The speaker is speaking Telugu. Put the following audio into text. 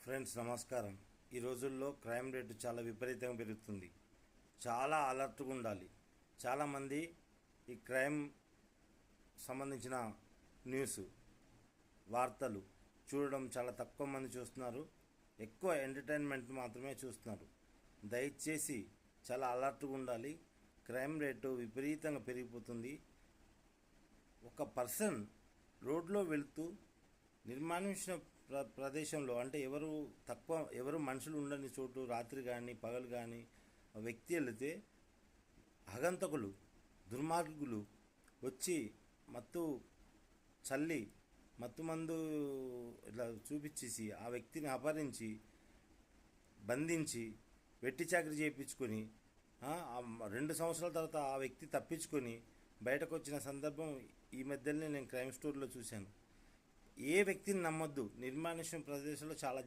ఫ్రెండ్స్ నమస్కారం. ఈ రోజుల్లో క్రైమ్ రేటు చాలా విపరీతంగా పెరుగుతుంది. చాలా అలర్ట్గా ఉండాలి. చాలామంది ఈ క్రైమ్ సంబంధించిన న్యూస్ వార్తలు చూడడం చాలా తక్కువ మంది చూస్తున్నారు. ఎక్కువ ఎంటర్టైన్మెంట్ మాత్రమే చూస్తున్నారు. దయచేసి చాలా అలర్ట్గా ఉండాలి. క్రైమ్ రేటు విపరీతంగా పెరిగిపోతుంది. ఒక పర్సన్ రోడ్లో వెళ్తూ నిర్మానుష్య ప్రదేశంలో, అంటే ఎవరు మనుషులు ఉండని చోటు రాత్రి కానీ పగలు కానీ వ్యక్తి వెళితే హగంతకులు దుర్మార్గులు వచ్చి మత్తు మందు ఇట్లా చూపించేసి ఆ వ్యక్తిని అపహరించి బంధించి వెట్టి చాకరీ చేయించుకొని 2 సంవత్సరాల తర్వాత ఆ వ్యక్తి తప్పించుకొని బయటకు వచ్చిన సందర్భం ఈ మధ్యనే నేను క్రైమ్ స్టోరీలో చూశాను. ఏ వ్యక్తిని నమ్మొద్దు. నిర్మానుష్య ప్రదేశంలో చాలా